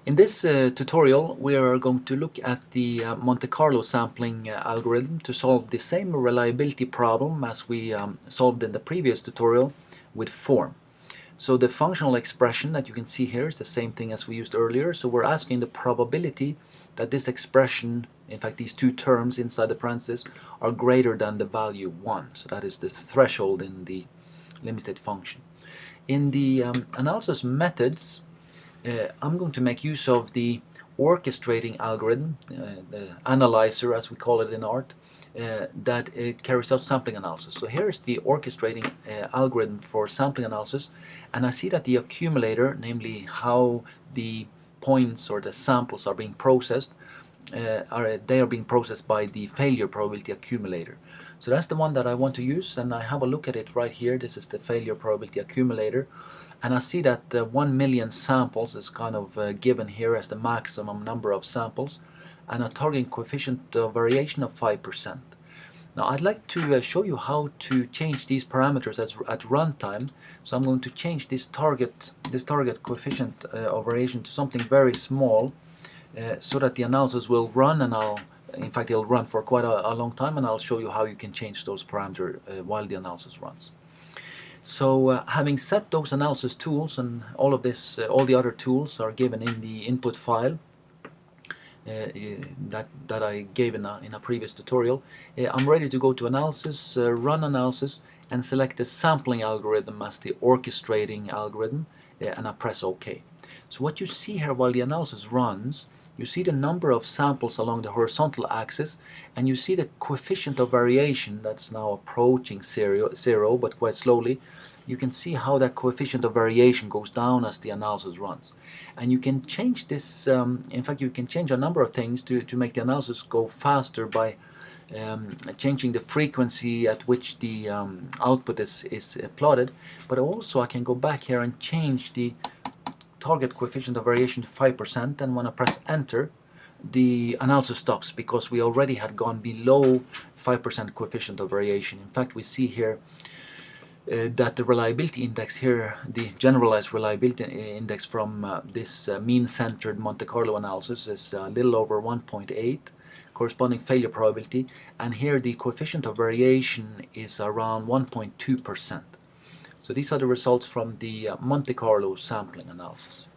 In this tutorial we are going to look at the Monte Carlo sampling algorithm to solve the same reliability problem as we solved in the previous tutorial with form. So the functional expression that you can see here is the same thing as we used earlier. So we're asking the probability that this expression, in fact these two terms inside the parentheses, are greater than the value 1. So that is the threshold in the limit state function. In the analysis methods, I'm going to make use of the orchestrating algorithm, the analyzer as we call it in art, that carries out sampling analysis. So here's the orchestrating algorithm for sampling analysis, and I see that the accumulator, namely how the points or the samples are being processed, they are being processed by the failure probability accumulator. So that's the one that I want to use, and I have a look at it right here. This is the failure probability accumulator, and I see that 1 million samples is kind of given here as the maximum number of samples, and a target coefficient of variation of 5%. Now I'd like to show you how to change these parameters at runtime. So I'm going to change this target coefficient of variation to something very small, so that the analysis will run, and in fact it'll run for quite a long time, and I'll show you how you can change those parameters while the analysis runs. So having set those analysis tools, and all of this, all the other tools are given in the input file that I gave in a previous tutorial, I'm ready to go to analysis, run analysis, and select the sampling algorithm as the orchestrating algorithm, and I press OK. So what you see here while the analysis runs, you see the number of samples along the horizontal axis, and you see the coefficient of variation that's now approaching zero, but quite slowly. You can see how that coefficient of variation goes down as the analysis runs. And you can change this, in fact you can change a number of things to make the analysis go faster by changing the frequency at which the output is plotted. But also I can go back here and change the target coefficient of variation to 5%, and when I press enter, the analysis stops because we already had gone below 5% coefficient of variation. In fact, we see here that the reliability index here, the generalized reliability index from this mean-centered Monte Carlo analysis, is a little over 1.8, corresponding failure probability, and here the coefficient of variation is around 1.2%. So these are the results from the Monte Carlo sampling analysis.